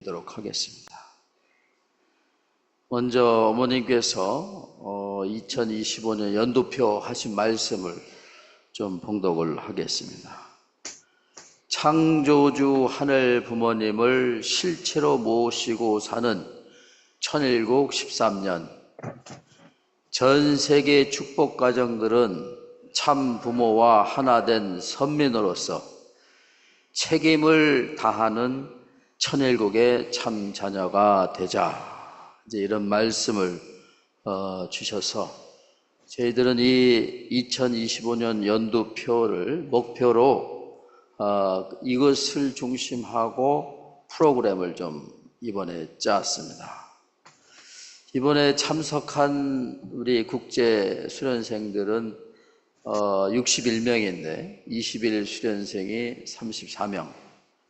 드리도록 하겠습니다. 먼저 어머님께서 2025년 연도표 하신 말씀을 좀 봉독을 하겠습니다. 창조주 하늘 부모님을 실체로 모시고 사는 천일국 13년, 전 세계 축복 가정들은 참 부모와 하나 된 선민으로서 책임을 다하는 천일국의 참 자녀가 되자, 이제 이런 말씀을 주셔서 저희들은 이 2025년 연도표를 목표로 이것을 중심하고 프로그램을 좀 이번에 짰습니다. 이번에 참석한 우리 국제 수련생들은 61명인데 20일 수련생이 34명,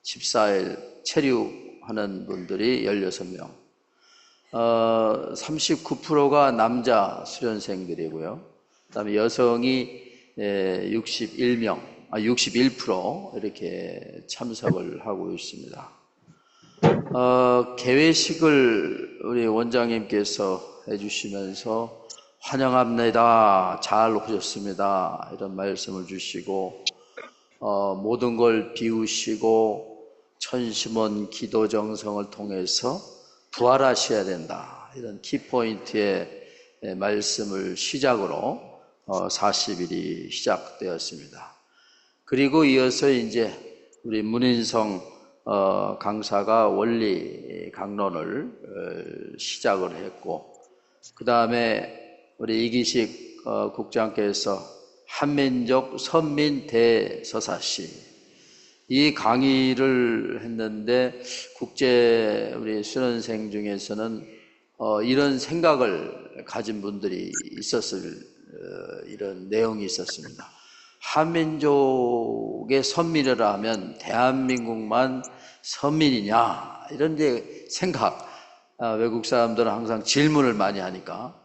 14일 체류하는 분들이 16명, 39%가 남자 수련생들이고요. 그 다음에 여성이 61% 이렇게 참석을 하고 있습니다. 개회식을 우리 원장님께서 해주시면서 환영합니다, 잘 오셨습니다, 이런 말씀을 주시고, 모든 걸 비우시고 천심원 기도 정성을 통해서 부활하셔야 된다, 이런 키포인트의 말씀을 시작으로 40일이 시작되었습니다. 그리고 이어서 이제 우리 문인성 강사가 원리 강론을 시작을 했고, 그 다음에 우리 이기식 국장께서 한민족 선민 대서사시 이 강의를 했는데, 국제 우리 수련생 중에서는 이런 생각을 가진 분들이 이런 내용이 있었습니다. 한민족의 선민이라 하면 대한민국만 선민이냐, 이런 생각, 외국 사람들은 항상 질문을 많이 하니까.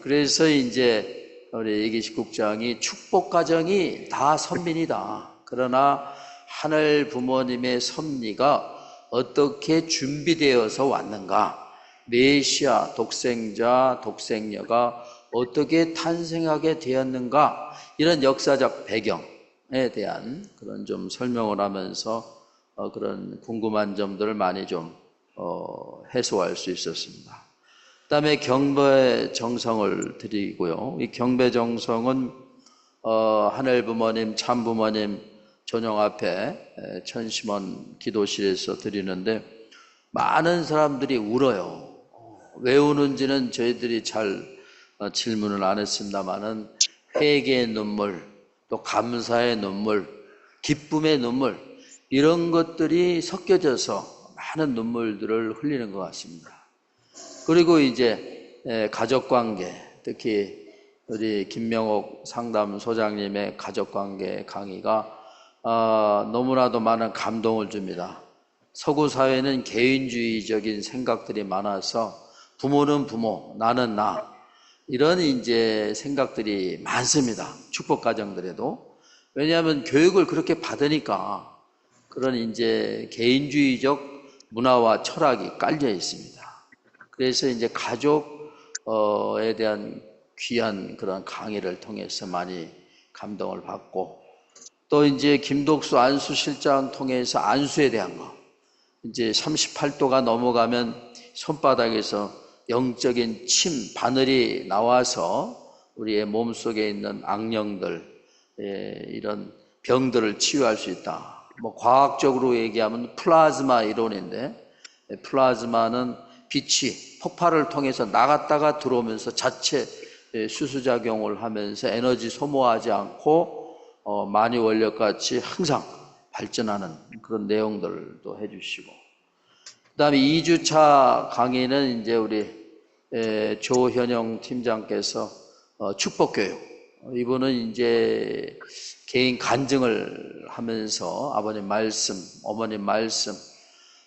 그래서 이제 우리 이기식 국장이 축복 가정이 다 선민이다, 그러나 하늘 부모님의 섭리가 어떻게 준비되어서 왔는가, 메시아, 독생자, 독생녀가 어떻게 탄생하게 되었는가, 이런 역사적 배경에 대한 그런 좀 설명을 하면서 그런 궁금한 점들을 많이 좀 해소할 수 있었습니다. 그 다음에 경배 정성을 드리고요. 이 경배 정성은 하늘 부모님, 참 부모님 전용 앞에 천심원 기도실에서 드리는데, 많은 사람들이 울어요. 왜 우는지는 저희들이 잘 질문을 안 했습니다만은, 회개의 눈물, 또 감사의 눈물, 기쁨의 눈물, 이런 것들이 섞여져서 많은 눈물들을 흘리는 것 같습니다. 그리고 이제 가족관계, 특히 우리 김명옥 상담소장님의 가족관계 강의가 너무나도 많은 감동을 줍니다. 서구 사회는 개인주의적인 생각들이 많아서 부모는 부모, 나는 나, 이런 이제 생각들이 많습니다. 축복 가정들에도. 왜냐하면 교육을 그렇게 받으니까 그런 이제 개인주의적 문화와 철학이 깔려 있습니다. 그래서 이제 가족에 대한 귀한 그런 강의를 통해서 많이 감동을 받고, 또 이제 김독수 안수 실장 통해서 안수에 대한 거, 이제 38도가 넘어가면 손바닥에서 영적인 침, 바늘이 나와서 우리의 몸속에 있는 악령들, 이런 병들을 치유할 수 있다. 뭐 과학적으로 얘기하면 플라즈마 이론인데, 플라즈마는 빛이 폭발을 통해서 나갔다가 들어오면서 자체 수수작용을 하면서 에너지 소모하지 않고 만유 원력같이 항상 발전하는 그런 내용들도 해주시고, 그 다음에 2주차 강의는 이제 우리 조현영 팀장께서 축복교육, 이분은 이제 개인 간증을 하면서 아버님 말씀, 어머님 말씀,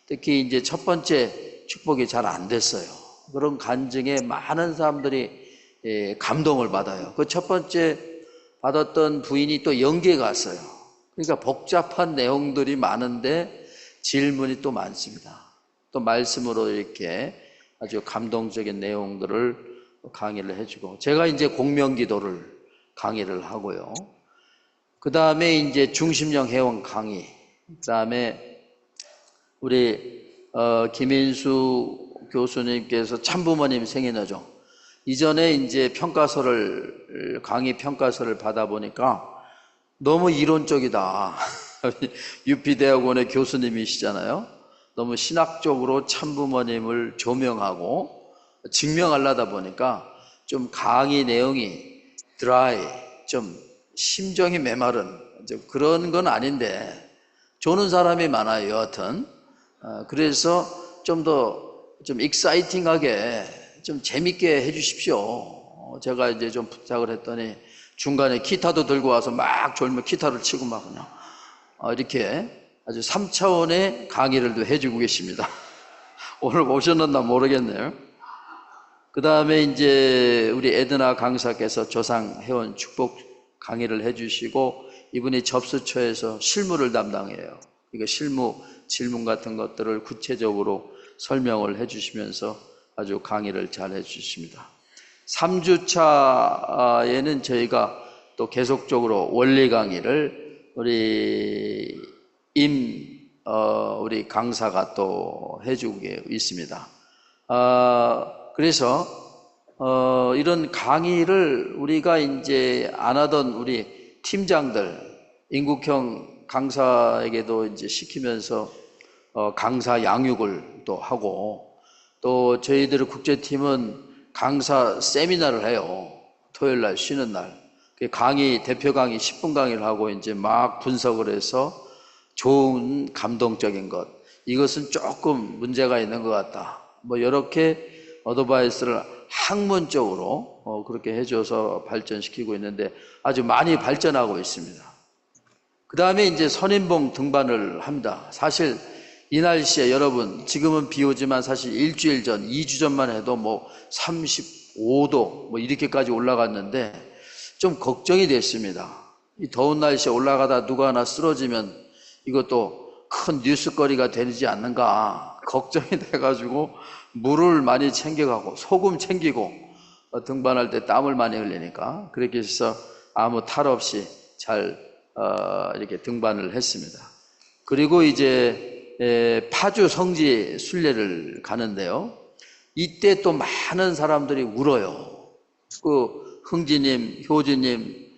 특히 이제 첫 번째 축복이 잘 안 됐어요. 그런 간증에 많은 사람들이 감동을 받아요. 그 첫 번째 받았던 부인이 또 연계에 갔어요. 그러니까 복잡한 내용들이 많은데 질문이 또 많습니다. 또 말씀으로 이렇게 아주 감동적인 내용들을 강의를 해주고, 제가 이제 공명기도를 강의를 하고요. 그 다음에 이제 중심령 회원 강의, 그 다음에 우리 김인수 교수님께서 참부모님 생일나죠. 이전에 이제 강의 평가서를 받아보니까 너무 이론적이다. UP대학원의 교수님이시잖아요. 너무 신학적으로 참부모님을 조명하고 증명하려다 보니까 좀 강의 내용이 드라이, 좀 심정이 메마른 그런 건 아닌데 조는 사람이 많아요, 여하튼. 그래서 좀 더 익사이팅하게 좀 재밌게 해주십시오. 제가 이제 좀 부탁을 했더니 중간에 기타도 들고 와서 막 졸면 기타를 치고 막 그냥 이렇게 아주 3차원의 강의를 또 해주고 계십니다. 오늘 오셨는지 모르겠네요. 그 다음에 이제 우리 에드나 강사께서 조상 회원 축복 강의를 해주시고, 이분이 접수처에서 실무를 담당해요. 이거 실무 질문 같은 것들을 구체적으로 설명을 해주시면서 아주 강의를 잘 해주십니다. 3주차에는 저희가 또 계속적으로 원리 강의를 우리 우리 강사가 또 해주고 있습니다. 그래서 이런 강의를 우리가 이제 안 하던 우리 팀장들, 인국형 강사에게도 이제 시키면서 강사 양육을 또 하고, 또 저희들 국제팀은 강사 세미나를 해요. 토요일 날 쉬는 날. 강의, 대표 강의 10분 강의를 하고 이제 막 분석을 해서 좋은 감동적인 것, 이것은 조금 문제가 있는 것 같다, 뭐 이렇게 어드바이스를 학문적으로 그렇게 해줘서 발전시키고 있는데 아주 많이 발전하고 있습니다. 그 다음에 이제 선인봉 등반을 합니다. 사실 이 날씨에 여러분, 지금은 비 오지만 사실 일주일 전, 2주 전만 해도 뭐 35도 뭐 이렇게까지 올라갔는데 좀 걱정이 됐습니다. 이 더운 날씨에 올라가다 누가 하나 쓰러지면 이것도 큰 뉴스거리가 되지 않는가 걱정이 돼가지고 물을 많이 챙겨가고 소금 챙기고 등반할 때 땀을 많이 흘리니까 그렇게 해서 아무 탈 없이 잘 이렇게 등반을 했습니다. 그리고 이제 파주 성지 순례를 가는데요, 이때 또 많은 사람들이 울어요. 그 흥지님, 효지님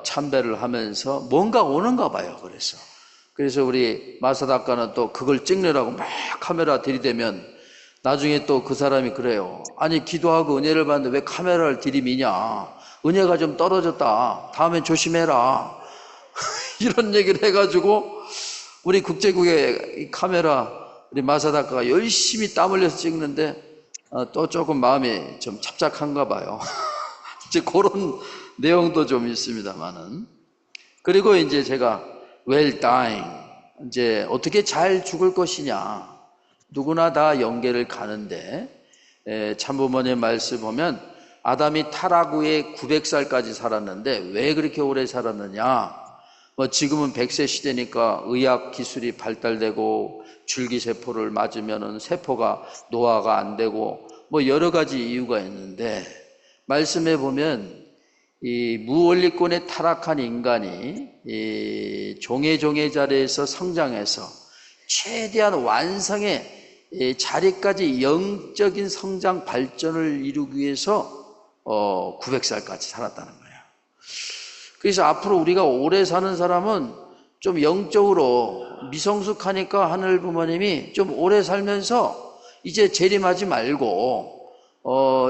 참배를 하면서 뭔가 오는가 봐요. 그래서 우리 마사닥가는 또 그걸 찍느라고 막 카메라 들이대면 나중에 또 그 사람이 그래요. 아니, 기도하고 은혜를 받는데 왜 카메라를 들이미냐, 은혜가 좀 떨어졌다, 다음엔 조심해라. 이런 얘기를 해가지고 우리 국제국의 카메라 우리 마사닥가가 열심히 땀 흘려서 찍는데 또 조금 마음이 좀 착잡한가 봐요. 이제 그런 내용도 좀 있습니다만은. 그리고 이제 제가 well dying, 이제 어떻게 잘 죽을 것이냐, 누구나 다 영계를 가는데 참부모님 말씀 보면 아담이 타락 후에 900살까지 살았는데 왜 그렇게 오래 살았느냐, 뭐 지금은 100세 시대니까 의학 기술이 발달되고 줄기세포를 맞으면은 세포가 노화가 안 되고 뭐 여러 가지 이유가 있는데, 말씀해 보면 이 무원리권에 타락한 인간이 이 종의 자리에서 성장해서 최대한 완성의 자리까지 영적인 성장 발전을 이루기 위해서 900살까지 살았다는 거예요. 그래서 앞으로 우리가 오래 사는 사람은 좀 영적으로 미성숙하니까 하늘 부모님이 좀 오래 살면서 이제 재림하지 말고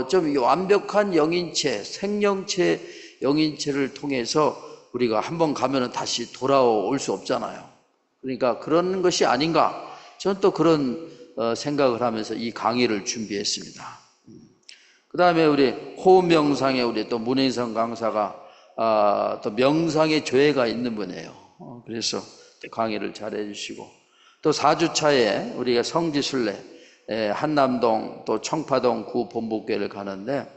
좀 완벽한 영인체, 생명체 영인체를 통해서 우리가 한번 가면은 다시 돌아올 수 없잖아요. 그러니까 그런 것이 아닌가, 저는 또 그런 생각을 하면서 이 강의를 준비했습니다. 그 다음에 우리 호흡 명상에 우리 또 문혜성 강사가 또 명상의 조예가 있는 분이에요. 그래서 강의를 잘 해주시고, 또 4주차에 우리가 성지순례 한남동 또 청파동 구 본부교회를 가는데,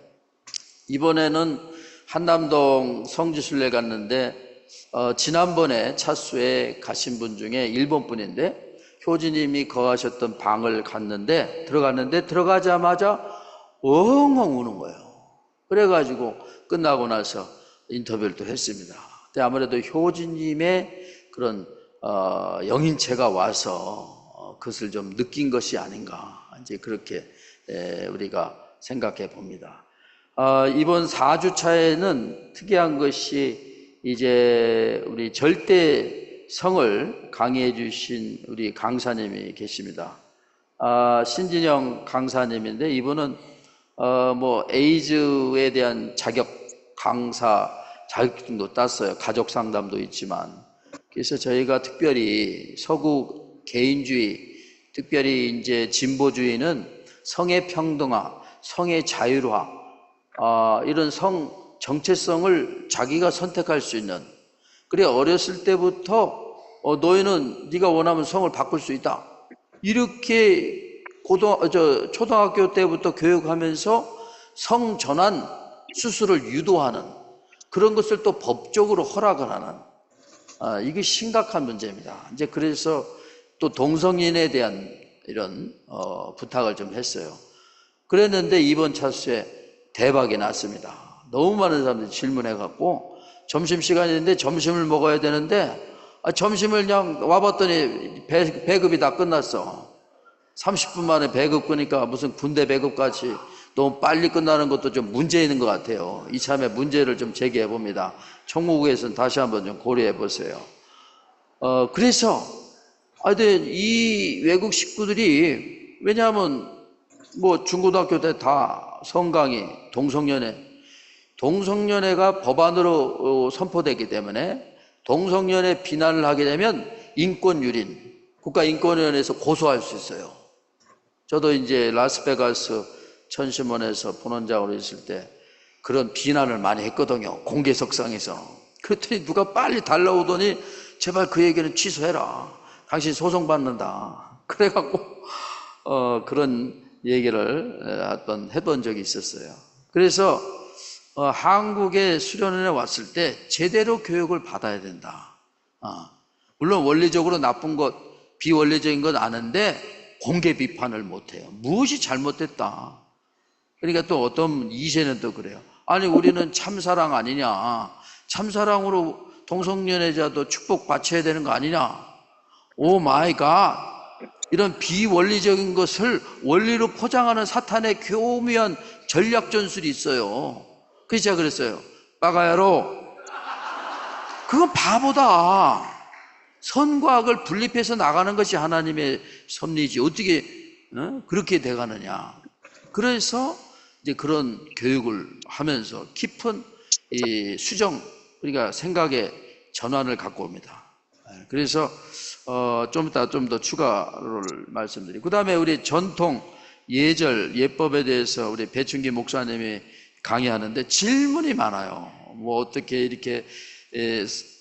이번에는 한남동 성지순례 갔는데 지난번에 차수에 가신 분 중에 일본 분인데 효진님이 거하셨던 방을 들어갔는데 들어가자마자 엉엉 우는 거예요. 그래가지고 끝나고 나서 인터뷰를 또 했습니다. 근데 아무래도 효진님의 그런 영인체가 와서 그것을 좀 느낀 것이 아닌가, 이제 그렇게 우리가 생각해 봅니다. 이번 4주차에는 특이한 것이 이제 우리 절대성을 강의해 주신 우리 강사님이 계십니다. 신진영 강사님인데 이분은 에이즈에 대한 강사 자격증도 땄어요. 가족 상담도 있지만. 그래서 저희가 특별히 서구 개인주의, 특별히 이제 진보주의는 성의 평등화, 성의 자율화, 이런 성 정체성을 자기가 선택할 수 있는, 그래 어렸을 때부터 너희는 네가 원하면 성을 바꿀 수 있다, 이렇게 초등학교 때부터 교육하면서 성 전환 수술을 유도하는 그런 것을 또 법적으로 허락을 하는, 이게 심각한 문제입니다. 이제 그래서 또 동성인에 대한 이런 부탁을 좀 했어요. 그랬는데 이번 차수에 대박이 났습니다. 너무 많은 사람들이 질문해갖고 점심시간인데 점심을 먹어야 되는데 점심을 그냥 와봤더니 배급이 다 끝났어. 30분 만에 배급 끄니까 무슨 군대 배급같이 너무 빨리 끝나는 것도 좀 문제 있는 것 같아요. 이참에 문제를 좀 제기해 봅니다. 총무국에서는 다시 한번 좀 고려해 보세요. 그래서 근데 이 외국 식구들이, 왜냐하면 중고등학교 때 다 성강이 동성연애가 법안으로 선포되기 때문에 동성연애 비난을 하게 되면 인권유린, 국가인권위원회에서 고소할 수 있어요. 저도 이제 라스베가스 천심원에서 본원장으로 있을 때 그런 비난을 많이 했거든요. 공개석상에서. 그랬더니 누가 빨리 달라오더니 제발 그 얘기는 취소해라. 당신 소송받는다. 그래갖고 그런 얘기를 한번 해본 적이 있었어요. 그래서 한국에 수련회 왔을 때 제대로 교육을 받아야 된다. 물론 원리적으로 나쁜 것, 비원리적인 건 아는데 공개 비판을 못해요. 무엇이 잘못됐다. 그러니까 또 어떤 2세는 또 그래요. 아니 우리는 참사랑 아니냐, 참사랑으로 동성연애자도 축복받쳐야 되는 거 아니냐. 오 마이 갓, 이런 비원리적인 것을 원리로 포장하는 사탄의 교묘한 전략 전술이 있어요. 그래서 제가 그랬어요. 빠가야로, 그건 바보다. 선과 악을 분립해서 나가는 것이 하나님의 섭리지 어떻게 그렇게 돼가느냐. 그래서 이제 그런 교육을 하면서 깊은 이 수정, 우리가 생각의 전환을 갖고 옵니다. 그래서 좀 이따 좀 더 추가를 말씀드리고, 그 다음에 우리 전통 예절 예법에 대해서 우리 배춘기 목사님이 강의하는데 질문이 많아요. 어떻게 이렇게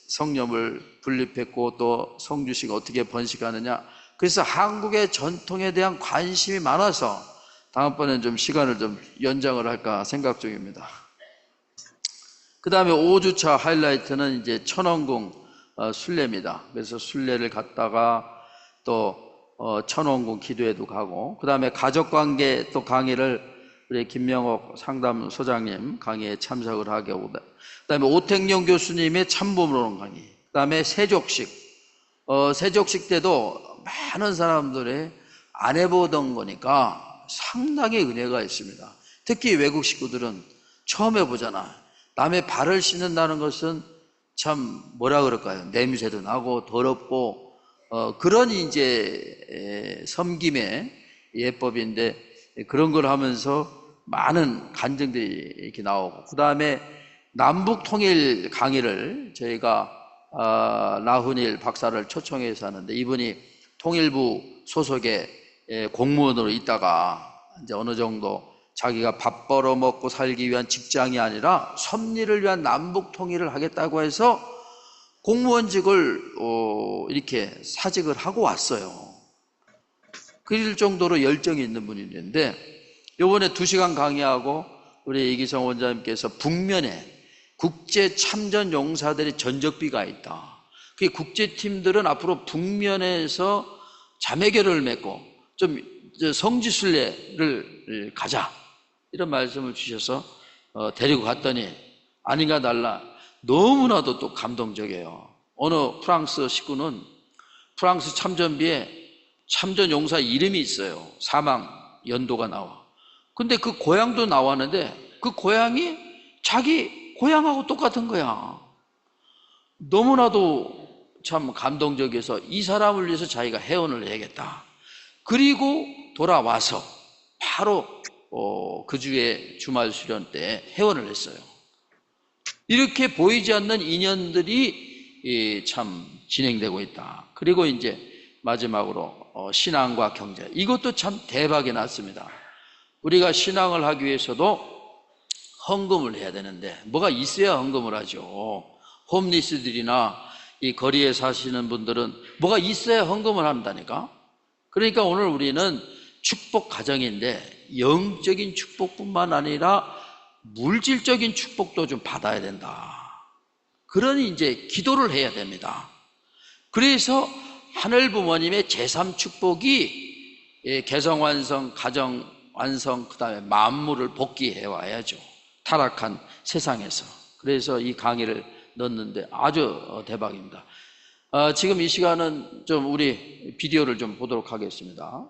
성령을 분립했고 또 성주식 어떻게 번식하느냐. 그래서 한국의 전통에 대한 관심이 많아서 다음번엔 좀 시간을 좀 연장을 할까 생각 중입니다. 그 다음에 5주차 하이라이트는 이제 천원궁 순례입니다. 그래서 순례를 갔다가 또 천원궁 기도회도 가고, 그 다음에 가족관계 또 강의를 우리 김명옥 상담소장님 강의에 참석을 하게 오고, 그 다음에 오택영 교수님의 참범론 강의, 그 다음에 세족식. 세족식 때도 많은 사람들이 안 해보던 거니까 상당히 은혜가 있습니다. 특히 외국 식구들은 처음 해보잖아. 남의 발을 씻는다는 것은 참 뭐라 그럴까요? 냄새도 나고 더럽고 그런 이제 섬김의 예법인데, 그런 걸 하면서 많은 간증들이 이렇게 나오고, 그 다음에 남북 통일 강의를 저희가 나훈일 박사를 초청해서 하는데, 이분이 통일부 소속의 공무원으로 있다가 이제 어느 정도 자기가 밥 벌어 먹고 살기 위한 직장이 아니라 섭리를 위한 남북 통일을 하겠다고 해서 공무원직을 이렇게 사직을 하고 왔어요. 그럴 정도로 열정이 있는 분이 있는데, 이번에 2시간 강의하고 우리 이기성 원장님께서 북면에 국제 참전 용사들의 전적비가 있다. 그 국제팀들은 앞으로 북면에서 자매결을 맺고 좀 성지순례를 가자 이런 말씀을 주셔서 데리고 갔더니 아닌가 달라 너무나도 또 감동적이에요. 어느 프랑스 식구는 프랑스 참전비에 참전 용사 이름이 있어요. 사망 연도가 나와. 근데 그 고향도 나왔는데 그 고향이 자기 고향하고 똑같은 거야. 너무나도 참 감동적이어서 이 사람을 위해서 자기가 해원을 해야겠다. 그리고 돌아와서 바로 그 주에 주말 수련 때 해원을 했어요. 이렇게 보이지 않는 인연들이 참 진행되고 있다. 그리고 이제 마지막으로 신앙과 경제, 이것도 참 대박이 났습니다. 우리가 신앙을 하기 위해서도 헌금을 해야 되는데 뭐가 있어야 헌금을 하죠. 홈리스들이나 이 거리에 사시는 분들은 뭐가 있어야 헌금을 한다니까. 그러니까 오늘 우리는 축복 가정인데 영적인 축복뿐만 아니라 물질적인 축복도 좀 받아야 된다. 그러니 이제 기도를 해야 됩니다. 그래서 하늘 부모님의 제3축복이 개성완성, 가정완성, 그 다음에 만물을 복귀해 와야죠. 타락한 세상에서. 그래서 이 강의를 넣었는데 아주 대박입니다. 지금 이 시간은 좀 우리 비디오를 좀 보도록 하겠습니다.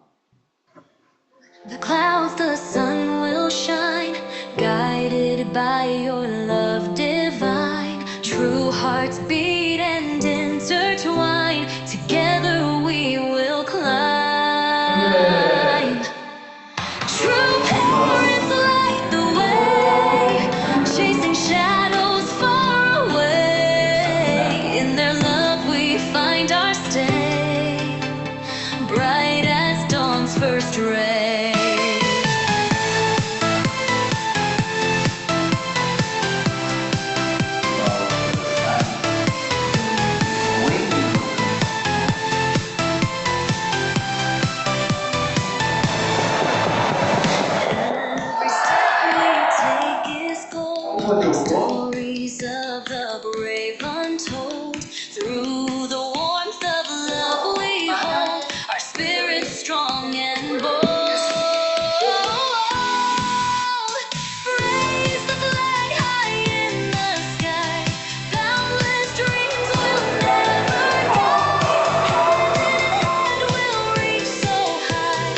The clouds, the sun will shine, guided by your love divine. True hearts beat and intertwine, together we will climb. True parents light the way, chasing shadows far away. In their love we find our stay, bright as dawn's first ray. Stories of the brave untold. Through the warmth of love we hold, our spirits strong and bold. Raise the flag high in the sky, boundless dreams will never die. And we'll reach so high,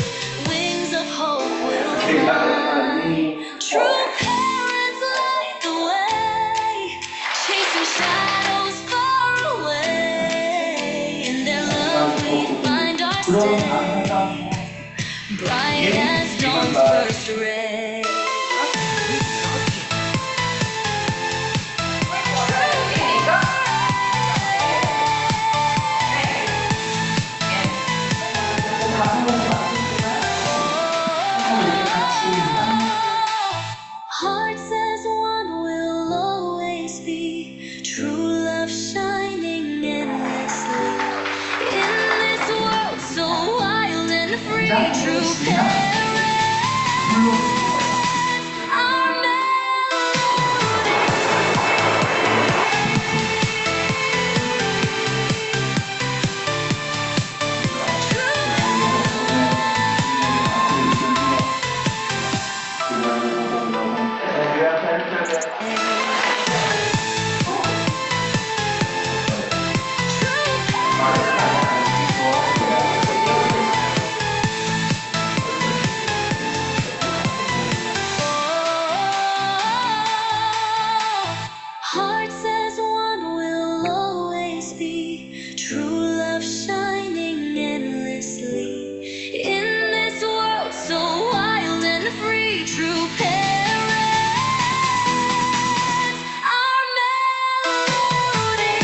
wings of hope will fly. True parents light the way, chasing shadows far away. In their love we find our stay, bright as dawn's first ray. Heart says one will always be, true love shining endlessly. In this world so wild and free, true parents are Heart says one will always be, true love shining endlessly. In this world so wild and free, true parents are melody.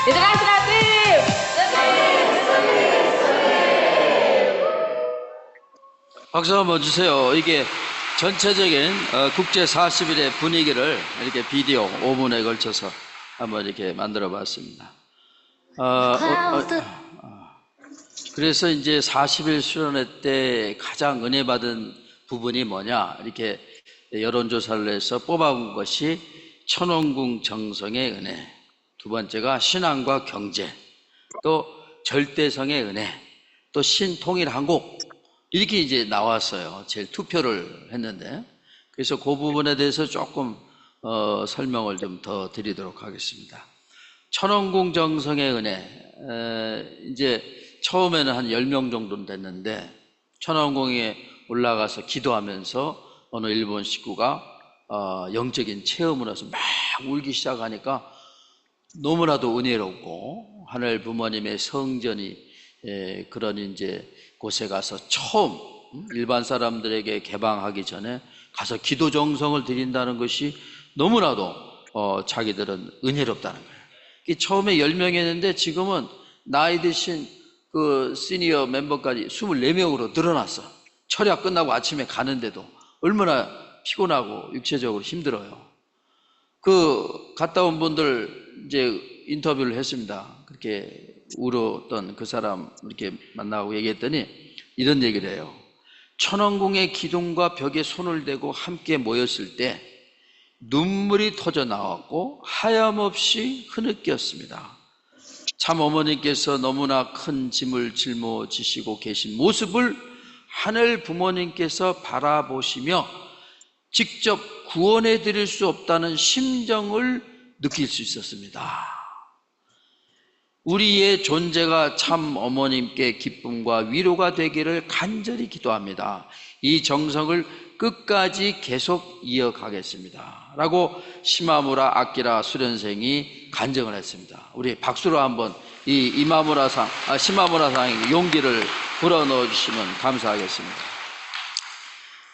얘들아 시간팀! 박수 한번 주세요. 이게 전체적인 국제 40일의 분위기를 이렇게 비디오 5분에 걸쳐서 한번 이렇게 만들어 봤습니다. 그래서 이제 40일 수련회 때 가장 은혜 받은 부분이 뭐냐, 이렇게 여론조사를 해서 뽑아온 것이 천원궁 정성의 은혜, 두 번째가 신앙과 경제, 또 절대성의 은혜, 또 신통일한국, 이렇게 이제 나왔어요. 제일 투표를 했는데, 그래서 그 부분에 대해서 조금 설명을 좀 더 드리도록 하겠습니다. 천원궁 정성의 은혜, 이제 처음에는 한 10명 정도는 됐는데, 천원궁에 올라가서 기도하면서 어느 일본 식구가 영적인 체험을 해서 막 울기 시작하니까 너무나도 은혜롭고, 하늘 부모님의 성전이 그런 이제 곳에 가서 처음 일반 사람들에게 개방하기 전에 가서 기도 정성을 드린다는 것이 너무나도 자기들은 은혜롭다는 거예요. 처음에 10명이었는데 지금은 나이 드신 그 시니어 멤버까지 24명으로 늘어났어. 철야 끝나고 아침에 가는데도 얼마나 피곤하고 육체적으로 힘들어요. 그 갔다 온 분들 이제 인터뷰를 했습니다. 그렇게 울었던 그 사람 이렇게 만나고 얘기했더니 이런 얘기를 해요. 천원궁의 기둥과 벽에 손을 대고 함께 모였을 때 눈물이 터져 나왔고 하염없이 흐느꼈습니다. 참 어머니께서 너무나 큰 짐을 짊어지시고 계신 모습을 하늘 부모님께서 바라보시며 직접 구원해 드릴 수 없다는 심정을 느낄 수 있었습니다. 우리의 존재가 참 어머님께 기쁨과 위로가 되기를 간절히 기도합니다. 이 정성을 끝까지 계속 이어가겠습니다. 라고 시마무라 아키라 수련생이 간증을 했습니다. 우리 박수로 한번 이 시마무라 상에게 용기를 불어넣어 주시면 감사하겠습니다.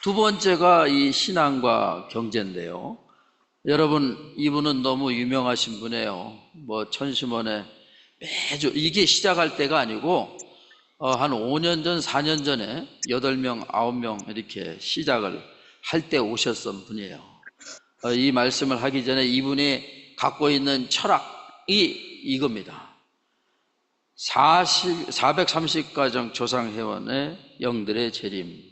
두 번째가 이 신앙과 경제인데요. 여러분, 이분은 너무 유명하신 분이에요. 뭐 천심원에 매주, 이게 시작할 때가 아니고 한 5년 전, 4년 전에 8명, 9명 이렇게 시작을 할 때 오셨던 분이에요. 이 말씀을 하기 전에 이분이 갖고 있는 철학이 이겁니다. 430가정 조상회원의 영들의 재림,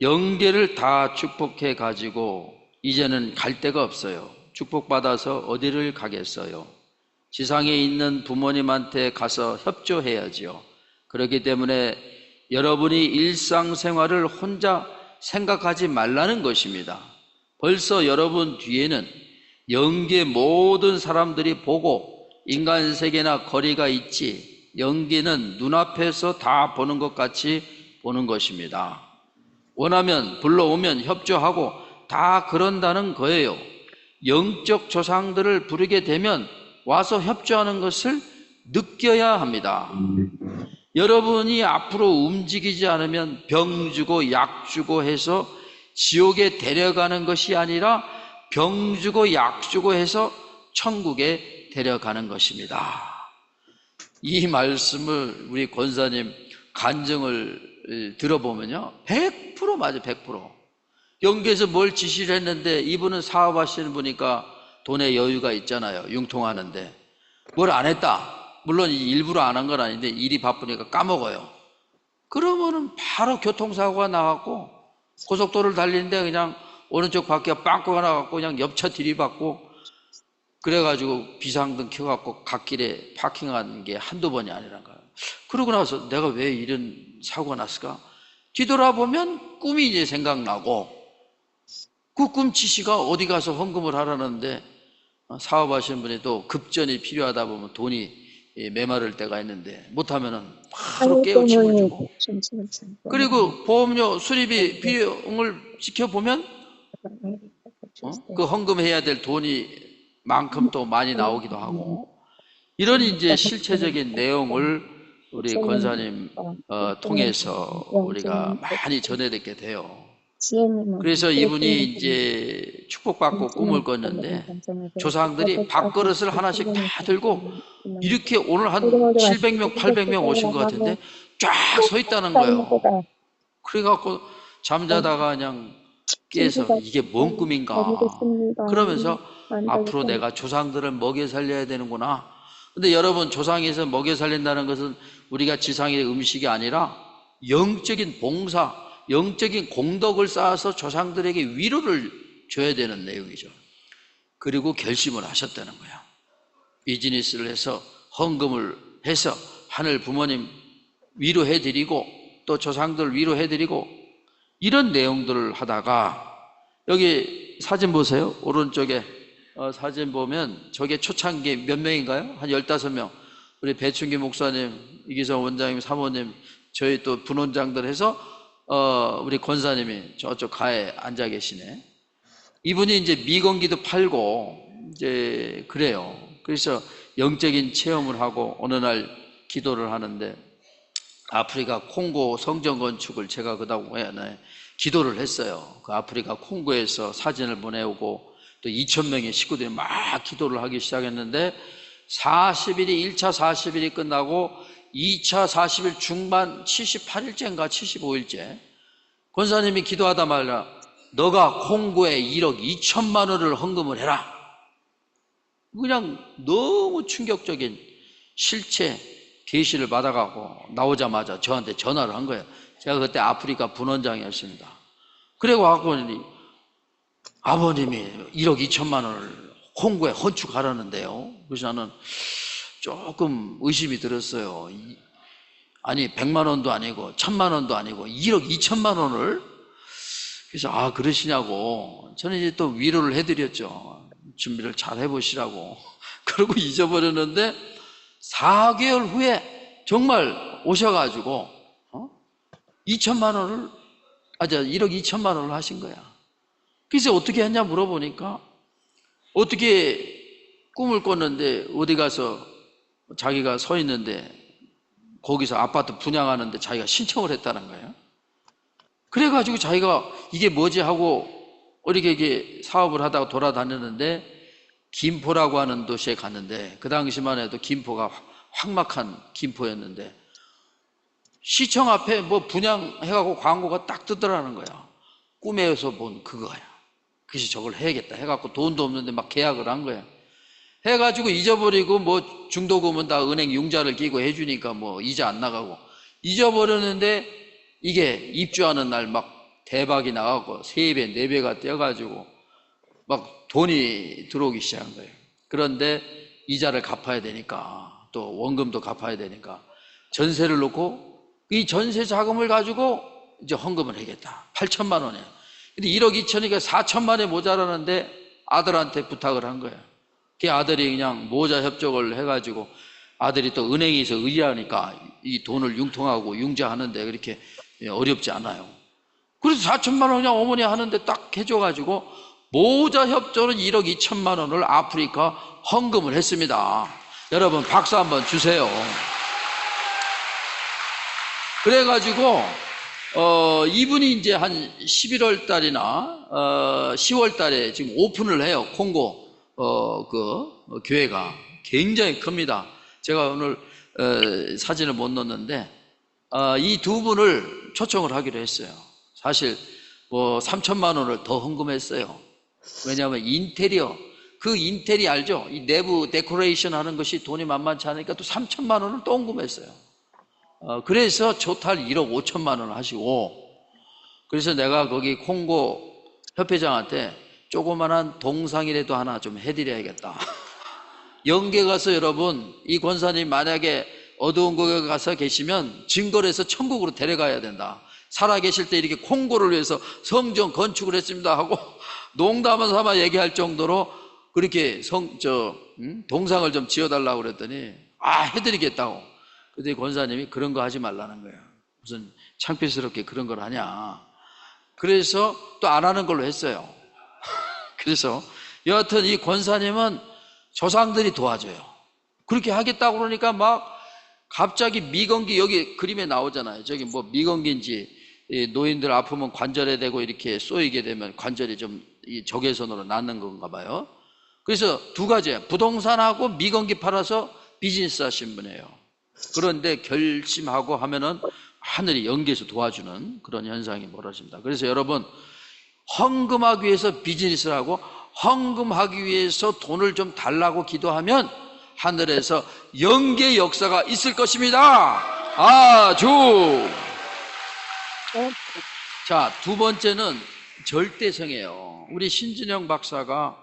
영계를 다 축복해 가지고 이제는 갈 데가 없어요. 축복받아서 어디를 가겠어요? 지상에 있는 부모님한테 가서 협조해야지요. 그렇기 때문에 여러분이 일상생활을 혼자 생각하지 말라는 것입니다. 벌써 여러분 뒤에는 영계 모든 사람들이 보고 인간 세계나 거리가 있지, 영계는 눈앞에서 다 보는 것 같이 보는 것입니다. 원하면 불러오면 협조하고 다 그런다는 거예요. 영적 조상들을 부르게 되면 와서 협조하는 것을 느껴야 합니다. 여러분이 앞으로 움직이지 않으면 병 주고 약 주고 해서 지옥에 데려가는 것이 아니라 병 주고 약 주고 해서 천국에 데려가는 것입니다. 이 말씀을 우리 권사님 간증을 들어보면요, 100% 맞아요. 100%. 영계에서 뭘 지시를 했는데 이분은 사업하시는 분이니까 돈에 여유가 있잖아요. 융통하는데 뭘 안 했다. 물론 일부러 안 한 건 아닌데 일이 바쁘니까 까먹어요. 그러면은 바로 교통사고가 나갖고 고속도로를 달리는데 그냥 오른쪽 바퀴가 빵꾸가 나갖고 그냥 옆차 들이받고, 그래가지고 비상등 켜갖고 갓길에 파킹한 게 한두 번이 아니란 거예요. 그러고 나서 내가 왜 이런 사고가 났을까? 뒤돌아보면 꿈이 이제 생각나고, 그 꿈 지시가 어디 가서 헌금을 하라는데 사업하시는 분이 또 급전이 필요하다 보면 돈이 메마를 때가 있는데 못하면은 바로 깨우침을 주고, 그리고 보험료 수리비 비용을 지켜보면 그 헌금해야 될 돈이 만큼 또 많이 나오기도 하고, 이런 이제 실체적인 내용을 우리 권사님 통해서 우리가 많이 전해듣게 돼요. 그래서 이분이 이제 축복받고 꿈을 꿨는데 조상들이 밥그릇을 하나씩 다 들고 이렇게 오늘 한 700명, 800명 오신 것 같은데 쫙 서 있다는 거예요. 그래갖고 잠자다가 그냥 깨서 이게 뭔 꿈인가 그러면서 앞으로 내가 조상들을 먹여 살려야 되는구나. 근데 여러분, 조상에서 먹여 살린다는 것은 우리가 지상의 음식이 아니라 영적인 봉사, 영적인 공덕을 쌓아서 조상들에게 위로를 줘야 되는 내용이죠. 그리고 결심을 하셨다는 거예요. 비즈니스를 해서 헌금을 해서 하늘 부모님 위로해드리고 또 조상들 위로해드리고 이런 내용들을 하다가 여기 사진 보세요. 오른쪽에 사진 보면 저게 초창기 몇 명인가요? 한 15명. 우리 배충기 목사님, 이기성 원장님, 사모님, 저희 또 분원장들 해서 우리 권사님이 저쪽 가에 앉아 계시네. 이분이 이제 미건기도 팔고 이제 그래요. 그래서 영적인 체험을 하고 어느 날 기도를 하는데 아프리카 콩고 성전 건축을 제가 그다음에 기도를 했어요. 그 아프리카 콩고에서 사진을 보내오고 또 2,000명의 식구들이 막 기도를 하기 시작했는데 40일이 1차 40일이 끝나고 2차 40일 중반 78일째인가 75일째 권사님이 기도하다 말라 너가 콩고에 1억 2천만 원을 헌금을 해라. 그냥 너무 충격적인 실체 계시를 받아가고 나오자마자 저한테 전화를 한 거예요. 제가 그때 아프리카 분원장이었습니다. 그리고 아버님이 1억 2천만 원을 콩고에 헌축하라는데요. 그래서 나는 조금 의심이 들었어요. 아니 100만 원도 아니고 1000만 원도 아니고 1억 2천만 원을. 그래서 그러시냐고 저는 이제 또 위로를 해드렸죠. 준비를 잘 해보시라고. 그러고 잊어버렸는데 4개월 후에 정말 오셔가지고 2천만 원을 1억 2천만 원을 하신 거야. 그래서 어떻게 했냐 물어보니까 어떻게 꿈을 꿨는데 어디 가서 자기가 서 있는데 거기서 아파트 분양하는데 자기가 신청을 했다는 거예요. 그래가지고 자기가 이게 뭐지 하고 이렇게 사업을 하다가 돌아다녔는데 김포라고 하는 도시에 갔는데 그 당시만 해도 김포가 황막한 김포였는데 시청 앞에 뭐 분양해가고 광고가 딱 뜨더라는 거야. 꿈에서 본 그거야. 그래서 저걸 해야겠다 해갖고 돈도 없는데 막 계약을 한 거야. 해가지고 잊어버리고 뭐 중도금은 다 은행 융자를 끼고 해주니까 뭐 이자 안 나가고 잊어버렸는데 이게 입주하는 날 막 대박이 나가고 3배, 4배가 뛰어가지고 막 돈이 들어오기 시작한 거예요. 그런데 이자를 갚아야 되니까 또 원금도 갚아야 되니까 전세를 놓고 이 전세 자금을 가지고 이제 헌금을 하겠다. 8천만 원이에요. 근데 1억 2천이니까 4천만 원이 모자라는데 아들한테 부탁을 한 거예요. 그 아들이 그냥 모자 협정을 해가지고 아들이 또 은행에서 의뢰하니까 이 돈을 융통하고 융자하는데 그렇게 어렵지 않아요. 그래서 4천만 원 그냥 어머니 하는데 딱 해줘가지고 모자 협조는 1억 2천만 원을 아프리카 헌금을 했습니다. 여러분 박수 한번 주세요. 그래가지고 이분이 이제 한 11월 달이나 10월 달에 지금 오픈을 해요. 콩고 교회가 굉장히 큽니다. 제가 오늘 사진을 못 넣었는데 이 두 분을 초청을 하기로 했어요. 사실 뭐 3천만 원을 더 헌금했어요. 왜냐하면 인테리어 알죠? 이 내부 데코레이션 하는 것이 돈이 만만치 않으니까 또 3천만 원을 또 헌금했어요. 그래서 토탈 1억 5천만 원을 하시고 그래서 내가 거기 콩고 협회장한테 조그만한 동상이라도 하나 좀 해드려야겠다. 영계 가서 여러분 이 권사님 만약에 어두운 곳에 가서 계시면 증거를 해서 천국으로 데려가야 된다. 살아계실 때 이렇게 콩고를 위해서 성전 건축을 했습니다 하고 농담을 삼아 얘기할 정도로 그렇게 동상을 좀 지어달라고 그랬더니 해드리겠다고. 그때 권사님이 그런 거 하지 말라는 거예요. 무슨 창피스럽게 그런 걸 하냐. 그래서 또 안 하는 걸로 했어요. 그래서 여하튼 이 권사님은 조상들이 도와줘요. 그렇게 하겠다고 그러니까 막 갑자기 미건기 여기 그림에 나오잖아요. 저기 뭐 미건기인지 노인들 아프면 관절에 대고 이렇게 쏘이게 되면 관절이 좀 적외선으로 낫는 건가 봐요. 그래서 두 가지예요. 부동산하고 미건기 팔아서 비즈니스 하신 분이에요. 그런데 결심하고 하면은 하늘이 연계해서 도와주는 그런 현상이 벌어집니다. 그래서 여러분 헌금하기 위해서 비즈니스를 하고 헌금하기 위해서 돈을 좀 달라고 기도하면 하늘에서 연계 역사가 있을 것입니다. 아주 자, 두 번째는 절대성이에요. 우리 신진영 박사가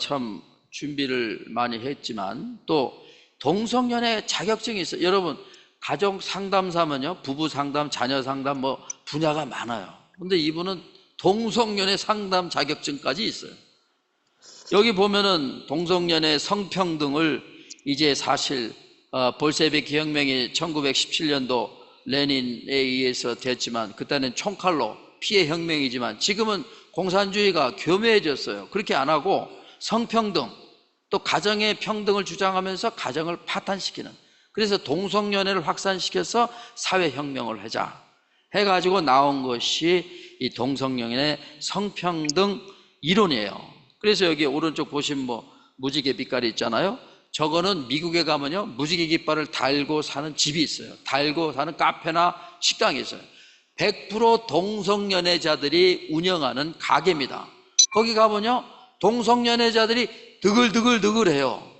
참 준비를 많이 했지만 또 동성연애 자격증이 있어요. 여러분, 가정 상담사면요, 부부 상담, 자녀 상담 뭐 분야가 많아요. 근데 이분은 동성연애 상담 자격증까지 있어요. 여기 보면은 동성연애 성평등을 이제 사실 볼셰비키 혁명이 1917년도 레닌에 의해서 됐지만 그때는 총칼로 피해 혁명이지만 지금은 공산주의가 교묘해졌어요. 그렇게 안 하고 성평등 또 가정의 평등을 주장하면서 가정을 파탄시키는, 그래서 동성연애를 확산시켜서 사회혁명을 하자 해가지고 나온 것이 이 동성연애 성평등 이론이에요. 그래서 여기 오른쪽 보시면 뭐 무지개 빛깔이 있잖아요. 저거는 미국에 가면요, 무지개 깃발을 달고 사는 집이 있어요. 달고 사는 카페나 식당이 있어요. 100% 동성연애자들이 운영하는 가게입니다. 거기 가면요, 동성연애자들이 드글드글드글해요.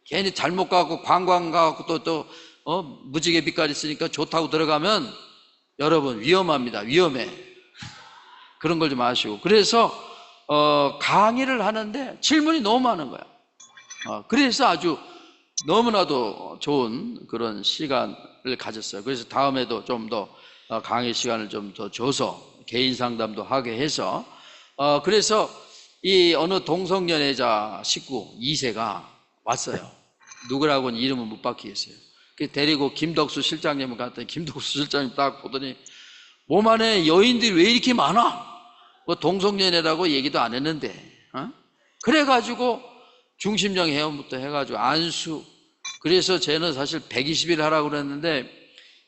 괜히 잘못 가고 관광 가고 또 무지개 빛깔 있으니까 좋다고 들어가면 여러분 위험합니다. 위험해. 그런 걸 좀 아시고. 그래서 강의를 하는데 질문이 너무 많은 거야. 그래서 아주 너무나도 좋은 그런 시간을 가졌어요. 그래서 다음에도 좀 더 강의 시간을 좀 더 줘서 개인 상담도 하게 해서 그래서 이 어느 동성연애자 식구 2세가 왔어요. 누구라고는 이름은 못 밝히겠어요. 데리고 김덕수 실장님을 갔더니 김덕수 실장님 딱 보더니 몸 안에 여인들이 왜 이렇게 많아? 뭐 동성연애라고 얘기도 안 했는데 그래가지고 중심령 회원부터 해가지고 안수. 그래서 쟤는 사실 120일 하라고 그랬는데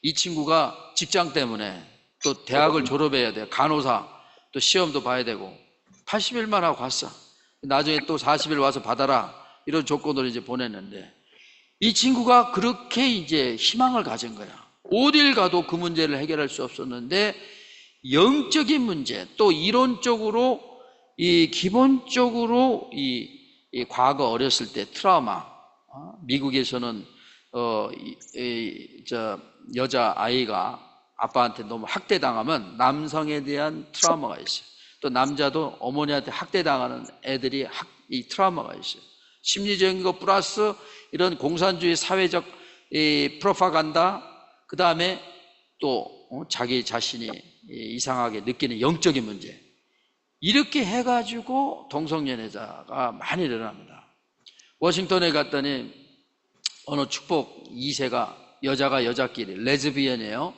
이 친구가 직장 때문에 또 대학을 졸업해야 돼요. 간호사 또 시험도 봐야 되고 80일만 하고 갔어. 나중에 또 40일 와서 받아라 이런 조건으로 이제 보냈는데 이 친구가 그렇게 이제 희망을 가진 거야. 어딜 가도 그 문제를 해결할 수 없었는데 영적인 문제 또 이론적으로 기본적으로 이 과거 어렸을 때 트라우마, 미국에서는 여자 아이가 아빠한테 너무 학대당하면 남성에 대한 트라우마가 있어요. 또 남자도 어머니한테 학대당하는 애들이 이 트라우마가 있어요. 심리적인 거 플러스 이런 공산주의 사회적 프로파간다, 그 다음에 또 자기 자신이 이상하게 느끼는 영적인 문제, 이렇게 해가지고 동성연애자가 많이 일어납니다. 워싱턴에 갔더니 어느 축복 2세가 여자가 여자끼리 레즈비언이에요.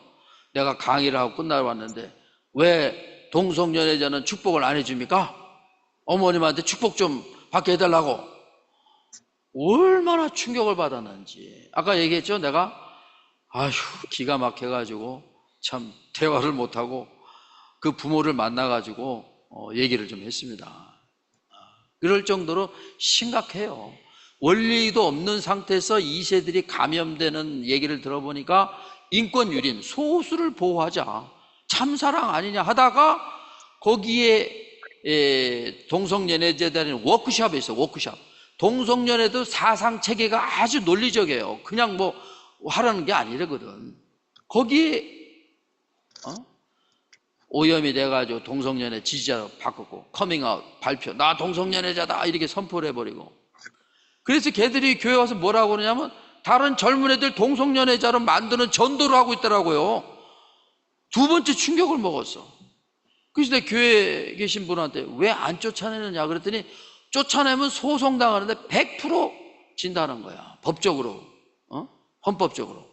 내가 강의를 하고 끝나러 왔는데 왜 동성연애자는 축복을 안 해줍니까? 어머님한테 축복 좀 받게 해달라고. 얼마나 충격을 받았는지. 아까 얘기했죠. 내가 기가 막혀가지고 참 대화를 못하고 그 부모를 만나가지고 얘기를 좀 했습니다. 그럴 정도로 심각해요. 원리도 없는 상태에서 2세들이 감염되는 얘기를 들어보니까 인권 유린, 소수를 보호하자, 참사랑 아니냐 하다가 거기에 동성연애자들은 워크숍이 있어요. 워크숍. 동성연애도 사상 체계가 아주 논리적이에요. 그냥 뭐 하라는 게 아니거든. 거기에 오염이 돼가지고 동성연애 지지자로 바꾸고 커밍아웃 발표, 나 동성연애자다 이렇게 선포를 해버리고. 그래서 걔들이 교회 와서 뭐라고 그러냐면 다른 젊은 애들 동성연애자로 만드는 전도를 하고 있더라고요. 두 번째 충격을 먹었어. 그래서 내 교회에 계신 분한테 왜 안 쫓아내느냐 그랬더니 쫓아내면 소송당하는데 100% 진다는 거야. 법적으로, 헌법적으로.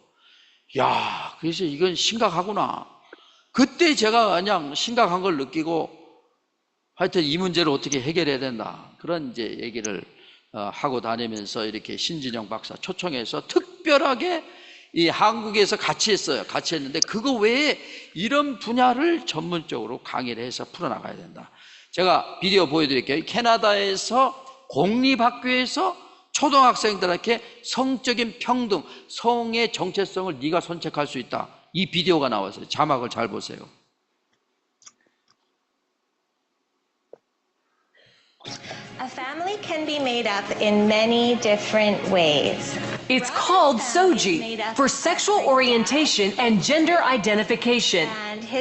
야, 그래서 이건 심각하구나. 그때 제가 그냥 심각한 걸 느끼고 하여튼 이 문제를 어떻게 해결해야 된다, 그런 이제 얘기를 하고 다니면서 이렇게 신진영 박사 초청해서 특별하게 이 한국에서 같이 했어요. 같이 했는데 그거 외에 이런 분야를 전문적으로 강의를 해서 풀어나가야 된다. 제가 비디오 보여드릴게요. 캐나다에서 공립학교에서 초등학생들에게 성적인 평등, 성의 정체성을 네가 선택할 수 있다. 이 비디오가 나왔어요. 자막을 잘 보세요. A family can be made up in many different ways. It's called SOGI, for Sexual Orientation and Gender Identification,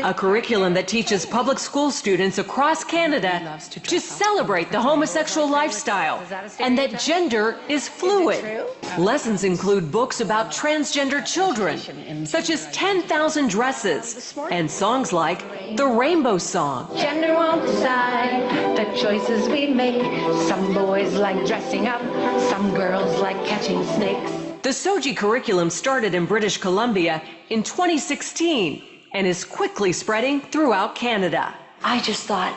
a curriculum that teaches public school students across Canada to celebrate the homosexual lifestyle and that gender is fluid. Lessons include books about transgender children, such as 10,000 Dresses, and songs like the Rainbow Song. Gender won't decide the choices we make. Some boys like dressing up, some girls like catching snakes. The SOGI curriculum started in British Columbia in 2016 and is quickly spreading throughout Canada. I just thought,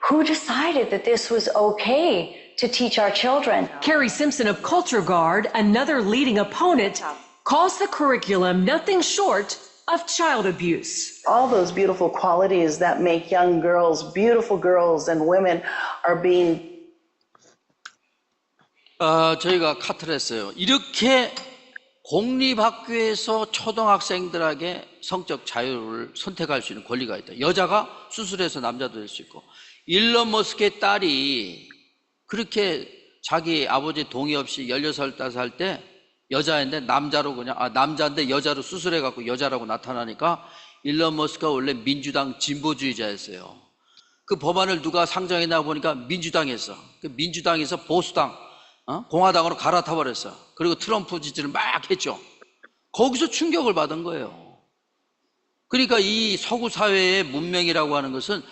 who decided that this was okay to teach our children? Carrie Simpson of Culture Guard, another leading opponent, calls the curriculum nothing short of child abuse. All those beautiful qualities that make young girls, beautiful girls and women are being 저희가 카트를 했어요. 이렇게 공립학교에서 초등학생들에게 성적 자유를 선택할 수 있는 권리가 있다. 여자가 수술해서 남자도 될 수 있고. 일론 머스크의 딸이 그렇게 자기 아버지 동의 없이 16살, 5살 때 여자인데 남자로 그냥, 남자인데 여자로 수술해갖고 여자라고 나타나니까 일론 머스크가 원래 민주당 진보주의자였어요. 그 법안을 누가 상정했나 보니까 민주당에서, 그 민주당에서 보수당, 공화당으로 갈아타 버렸어. 그리고 트럼프 지지를 막 했죠. 거기서 충격을 받은 거예요. 그러니까 이 서구 사회의 문명이라고 하는 것은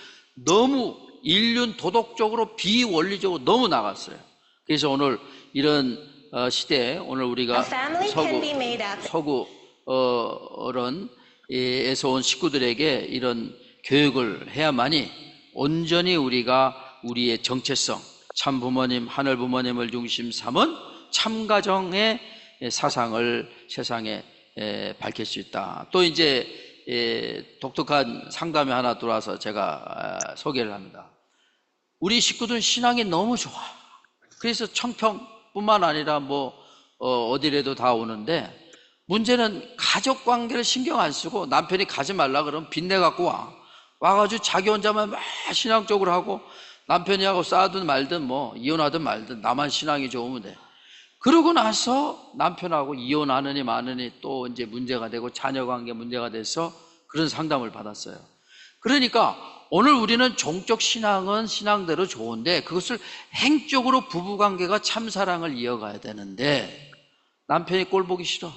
너무 인륜 도덕적으로 비원리적으로 너무 나갔어요. 그래서 오늘 이런 시대에 오늘 우리가 서구에서 온 식구들에게 이런 교육을 해야만이 온전히 우리가 우리의 정체성, 참 부모님, 하늘 부모님을 중심 삼은 참가정의 사상을 세상에 밝힐 수 있다. 또 이제 독특한 상담이 하나 들어와서 제가 소개를 합니다. 우리 식구들은 신앙이 너무 좋아. 그래서 청평뿐만 아니라 어디라도 다 오는데 문제는 가족 관계를 신경 안 쓰고 남편이 가지 말라 그러면 빚내 갖고 와가지고 자기 혼자만 막 신앙적으로 하고 남편이 하고 싸우든 말든 이혼하든 말든 나만 신앙이 좋으면 돼. 그러고 나서 남편하고 이혼하느니 마느니 또 이제 문제가 되고 자녀 관계 문제가 돼서 그런 상담을 받았어요. 그러니까 오늘 우리는 종적 신앙은 신앙대로 좋은데 그것을 행적으로 부부관계가 참사랑을 이어가야 되는데 남편이 꼴 보기 싫어.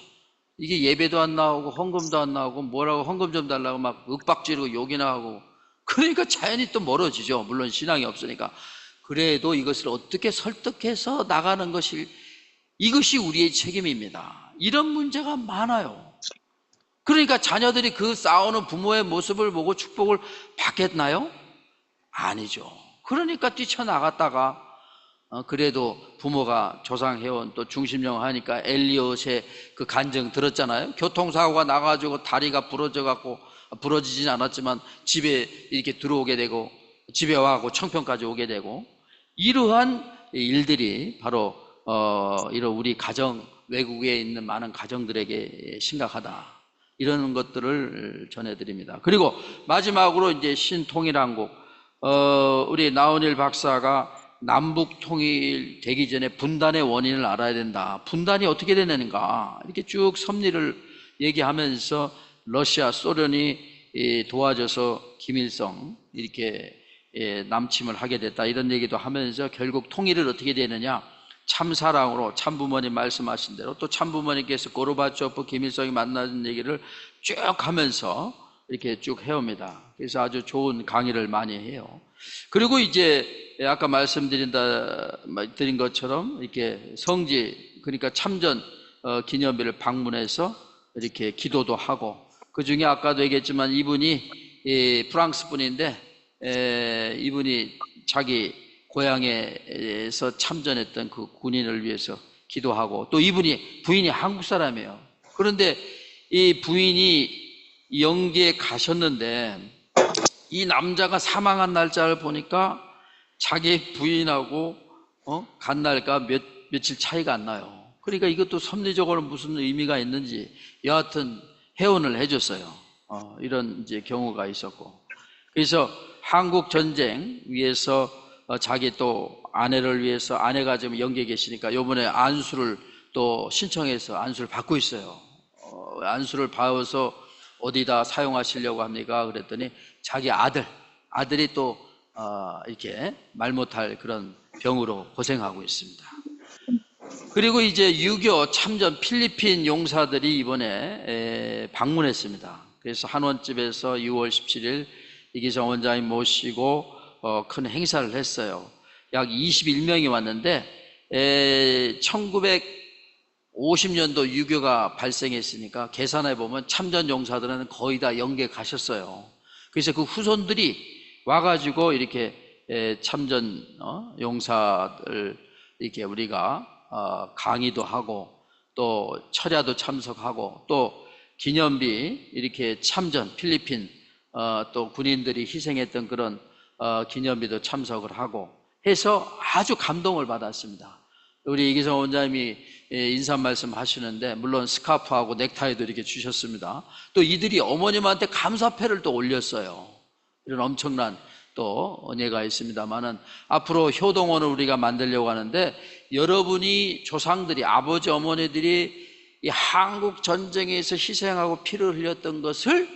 이게 예배도 안 나오고 헌금도 안 나오고 뭐라고 헌금 좀 달라고 막 윽박지르고 욕이나 하고 그러니까 자연히 또 멀어지죠. 물론 신앙이 없으니까. 그래도 이것을 어떻게 설득해서 나가는 이것이 우리의 책임입니다. 이런 문제가 많아요. 그러니까 자녀들이 그 싸우는 부모의 모습을 보고 축복을 받겠나요? 아니죠. 그러니까 뛰쳐나갔다가 그래도 부모가 조상해온 또 중심령 하니까 엘리엇의 그 간증 들었잖아요. 교통사고가 나가지고 다리가 부러지진 않았지만 집에 이렇게 들어오게 되고 집에 와고 청평까지 오게 되고 이러한 일들이 바로 이런 우리 가정 외국에 있는 많은 가정들에게 심각하다. 이런 것들을 전해드립니다. 그리고 마지막으로 이제 신통일한국 우리 나온일 박사가 남북 통일 되기 전에 분단의 원인을 알아야 된다. 분단이 어떻게 되는가 이렇게 쭉 섭리를 얘기하면서 러시아, 소련이 도와줘서 김일성 이렇게 남침을 하게 됐다 이런 얘기도 하면서 결국 통일을 어떻게 되느냐 참사랑으로 참부모님 말씀하신 대로 또 참부모님께서 고르바초프 김일성이 만나는 얘기를 쭉 하면서 이렇게 쭉 해옵니다. 그래서 아주 좋은 강의를 많이 해요. 그리고 이제 아까 말씀드린 것처럼 이렇게 성지 그러니까 참전 기념비를 방문해서 이렇게 기도도 하고 그 중에 아까도 얘기했지만 이분이 프랑스 분인데 이분이 자기 고향에서 참전했던 그 군인을 위해서 기도하고 또 부인이 한국 사람이에요. 그런데 이 부인이 영계에 가셨는데 이 남자가 사망한 날짜를 보니까 자기 부인하고 간 날과 며칠 차이가 안 나요. 그러니까 이것도 섭리적으로 무슨 의미가 있는지 여하튼 해원을 해줬어요. 이런 이제 경우가 있었고 그래서 한국 전쟁 위해서 자기 또 아내를 위해서 아내가 지금 영계에 계시니까 요번에 안수를 또 신청해서 안수를 받고 있어요. 안수를 받아서 어디다 사용하시려고 합니까? 그랬더니 자기 아들이 또 이렇게 말 못할 그런 병으로 고생하고 있습니다. 그리고 이제 유교 참전 필리핀 용사들이 이번에 방문했습니다. 그래서 한원집에서 6월 17일 이기성 원장님 모시고 큰 행사를 했어요. 약 21명이 왔는데 1950년도 유교가 발생했으니까 계산해 보면 참전 용사들은 거의 다 영계 가셨어요. 그래서 그 후손들이 와가지고 이렇게 참전 용사들 이렇게 우리가 강의도 하고 또 철야도 참석하고 또 기념비 이렇게 참전 필리핀 또 군인들이 희생했던 그런 기념비도 참석을 하고 해서 아주 감동을 받았습니다. 우리 이기성 원장님이 인사 말씀 하시는데 물론 스카프하고 넥타이도 이렇게 주셨습니다. 또 이들이 어머님한테 감사패를 또 올렸어요. 이런 엄청난 또 은혜가 있습니다만은 앞으로 효동원을 우리가 만들려고 하는데 여러분이 조상들이 아버지 어머니들이 이 한국 전쟁에서 희생하고 피를 흘렸던 것을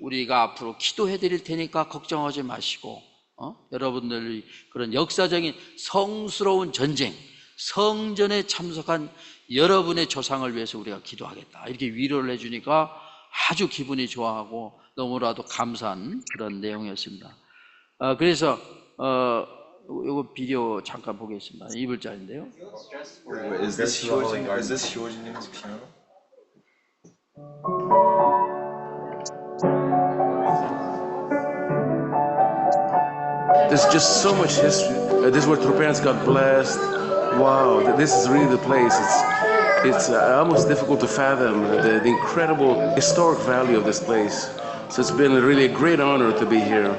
우리가 앞으로 기도해 드릴 테니까 걱정하지 마시고 여러분들이 그런 역사적인 성스러운 전쟁 성전에 참석한 여러분의 조상을 위해서 우리가 기도하겠다 이렇게 위로를 해주니까 아주 기분이 좋아하고 너무나도 감사한 그런 내용이었습니다. 그래서 이거 비디오 잠깐 보겠습니다. 2불짜리인데요. Is this Hyojin's piano? There's just so much history. This is where Tropeans got blessed. Wow, this is really the place. It's almost difficult to fathom the incredible historic value of this place. So it's been really a great honor to be here.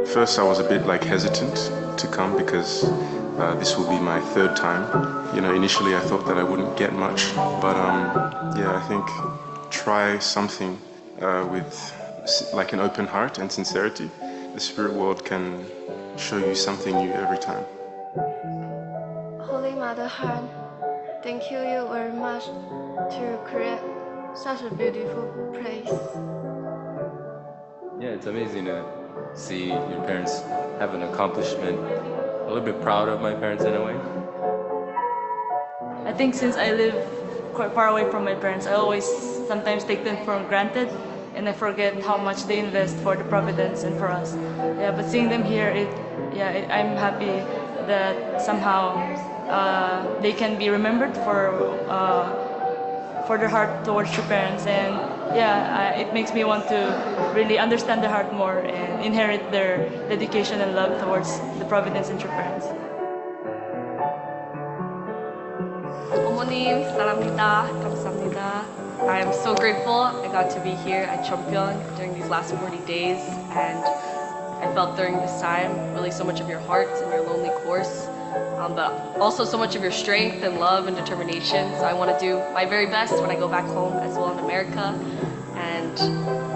First, I was a bit hesitant to come because this will be my third time. You know, initially I thought that I wouldn't get much, but yeah, I think try something with an open heart and sincerity. The spirit world can show you something new every time. Holy Mother Heart, thank you very much to create such a beautiful place. Yeah, it's amazing to see your parents have an accomplishment. A little bit proud of my parents in a way. I think since I live quite far away from my parents, I always sometimes take them for granted and I forget how much they invest for the Providence and for us. Yeah, but seeing them here, I'm happy that somehow they can be remembered for their heart towards your parents, and it makes me want to really understand their heart more and inherit their dedication and love towards the Providence and your parents. 어머님 사랑합니다. 감사합니다. I am so grateful I got to be here at Cheonpyeong during these last 40 days, and I felt during this time really so much of your heart and your lonely course, but also so much of your strength and love and determination. So I want to do my very best when I go back home as well in America, and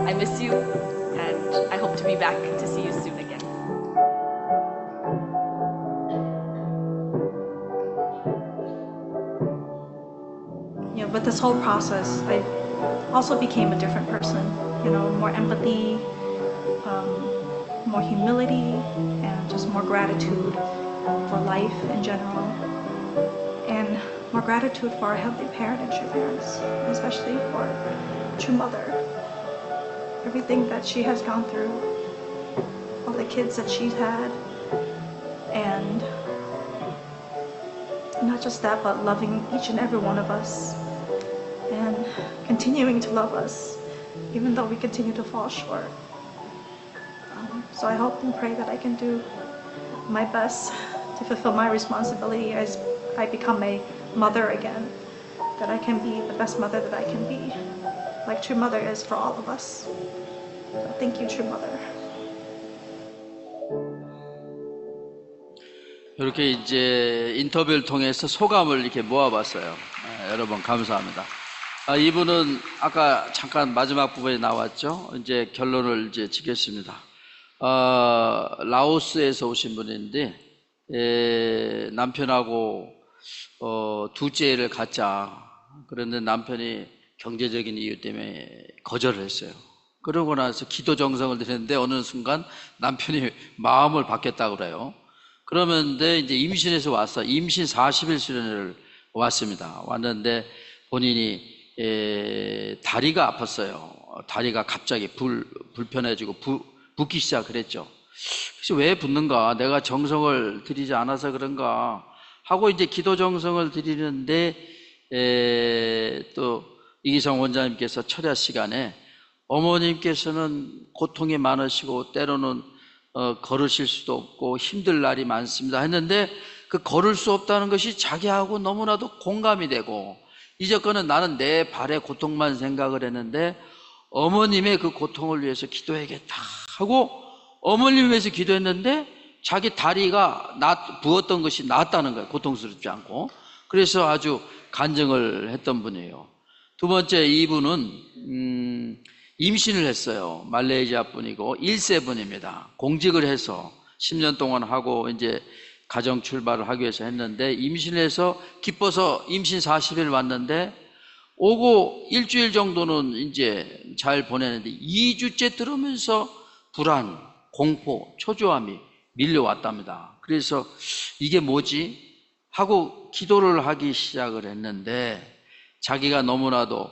I miss you, and I hope to be back to see you soon again. With this whole process, I also became a different person. More empathy, more humility, and just more gratitude for life in general, and more gratitude for our heavenly parent and true parents, especially for true mother. Everything that she has gone through, all the kids that she's had, and not just that, but loving each and every one of us and continuing to love us even though we continue to fall short. So I hope and pray that I can do my best to fulfill my responsibility as I become a mother again, that I can be the best mother that I can be, like True Mother is for all of us. So thank you, True Mother. 이렇게 이제 인터뷰를 통해서 소감을 이렇게 모아봤어요. 여러분 감사합니다. 이분은 아까 잠깐 마지막 부분에 나왔죠. 이제 결론을 이제 짓겠습니다. 라오스에서 오신 분인데 남편하고 둘째를 갖자. 그런데 남편이 경제적인 이유 때문에 거절을 했어요. 그러고 나서 기도 정성을 드렸는데 어느 순간 남편이 마음을 바뀌었다고 그래요. 그러는데 이제 임신해서 왔어. 임신 40일 수련회를 왔습니다. 왔는데 본인이 다리가 아팠어요. 다리가 갑자기 불편해지고 붓기 시작했죠. 그래서 왜 붓는가? 내가 정성을 들이지 않아서 그런가? 하고 이제 기도 정성을 드리는데 또 이기성 원장님께서 철야 시간에 어머님께서는 고통이 많으시고 때로는 걸으실 수도 없고 힘들 날이 많습니다 했는데 그 걸을 수 없다는 것이 자기하고 너무나도 공감이 되고 이제껏은 나는 내 발의 고통만 생각을 했는데 어머님의 그 고통을 위해서 기도해야겠다 하고 어머님을 위해서 기도했는데 자기 다리가 부었던 것이 나았다는 거예요. 고통스럽지 않고. 그래서 아주 간증을 했던 분이에요. 두 번째 이분은 임신을 했어요. 말레이시아 분이고 1세 분입니다. 공직을 해서 10년 동안 하고 이제 가정 출발을 하기 위해서 했는데 임신을 해서 기뻐서 임신 40일 왔는데 오고 일주일 정도는 이제 잘 보내는데 2주째 들으면서 불안, 공포, 초조함이 밀려왔답니다. 그래서 이게 뭐지? 하고 기도를 하기 시작을 했는데 자기가 너무나도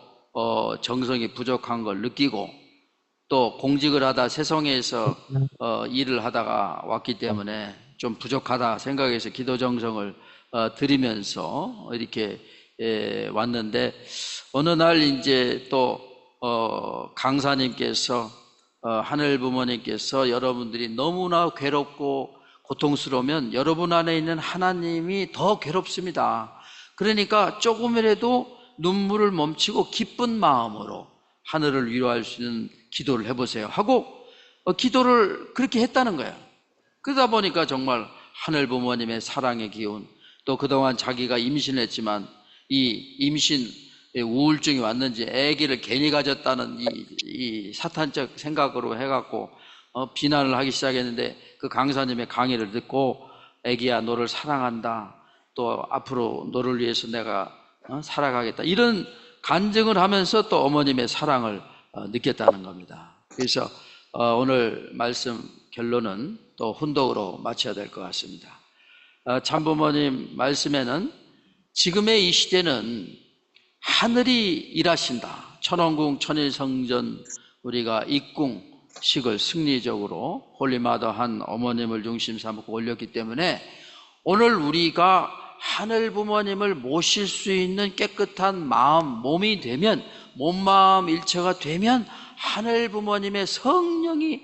정성이 부족한 걸 느끼고 또 공직을 하다 세성에서 일을 하다가 왔기 때문에 좀 부족하다 생각해서 기도 정성을 드리면서 이렇게 왔는데 어느 날 이제 또 강사님께서 하늘 부모님께서 여러분들이 너무나 괴롭고 고통스러우면 여러분 안에 있는 하나님이 더 괴롭습니다. 그러니까 조금이라도 눈물을 멈추고 기쁜 마음으로 하늘을 위로할 수 있는 기도를 해보세요 하고 기도를 그렇게 했다는 거예요. 그러다 보니까 정말 하늘 부모님의 사랑의 기운 또 그동안 자기가 임신했지만 이 임신 우울증이 왔는지 아기를 괜히 가졌다는 이 사탄적 생각으로 해갖고 비난을 하기 시작했는데 그 강사님의 강의를 듣고 아기야 너를 사랑한다 또 앞으로 너를 위해서 내가 살아가겠다 이런 간증을 하면서 또 어머님의 사랑을 느꼈다는 겁니다. 그래서 오늘 말씀 결론은 또 훈독으로 마쳐야 될 것 같습니다. 참부모님 말씀에는 지금의 이 시대는 하늘이 일하신다. 천원궁 천일성전 우리가 입궁식을 승리적으로 홀리마더한 어머님을 중심 삼고 올렸기 때문에 오늘 우리가 하늘 부모님을 모실 수 있는 깨끗한 마음, 몸이 되면 몸, 마음 일체가 되면 하늘 부모님의 성령이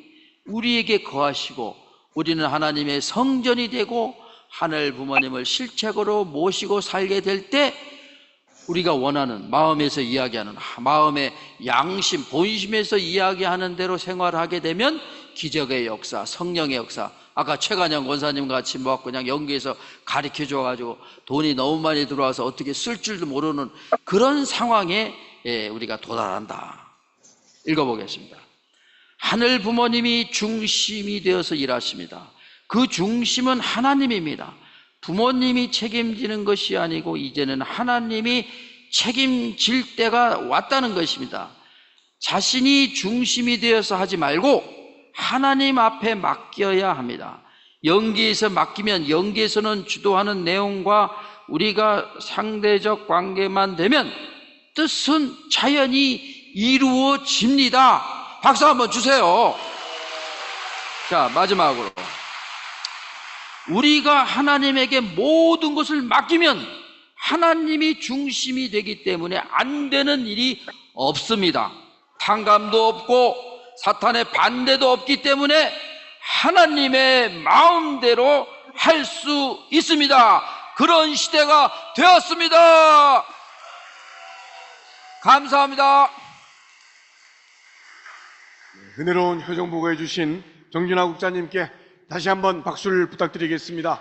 우리에게 거하시고 우리는 하나님의 성전이 되고 하늘 부모님을 실체적으로 모시고 살게 될 때 우리가 원하는 마음에서 이야기하는 마음의 양심, 본심에서 이야기하는 대로 생활하게 되면 기적의 역사, 성령의 역사 아까 최관영 권사님 같이 뭐 그냥 연기에서 가르쳐 줘가지고 돈이 너무 많이 들어와서 어떻게 쓸 줄도 모르는 그런 상황에 우리가 도달한다. 읽어보겠습니다. 하늘 부모님이 중심이 되어서 일하십니다. 그 중심은 하나님입니다. 부모님이 책임지는 것이 아니고 이제는 하나님이 책임질 때가 왔다는 것입니다. 자신이 중심이 되어서 하지 말고 하나님 앞에 맡겨야 합니다. 연기에서 맡기면 연기에서는 주도하는 내용과 우리가 상대적 관계만 되면 뜻은 자연히 이루어집니다. 박수 한번 주세요. 자, 마지막으로 우리가 하나님에게 모든 것을 맡기면 하나님이 중심이 되기 때문에 안 되는 일이 없습니다. 탕감도 없고 사탄의 반대도 없기 때문에 하나님의 마음대로 할 수 있습니다. 그런 시대가 되었습니다. 감사합니다. 은혜로운 효정보고해 주신 정준하 국장님께 다시 한번 박수를 부탁드리겠습니다.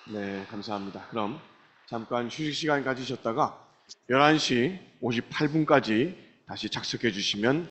네, 감사합니다. 그럼 잠깐 휴식 시간 가지셨다가 11시 58분까지 다시 착석해 주시면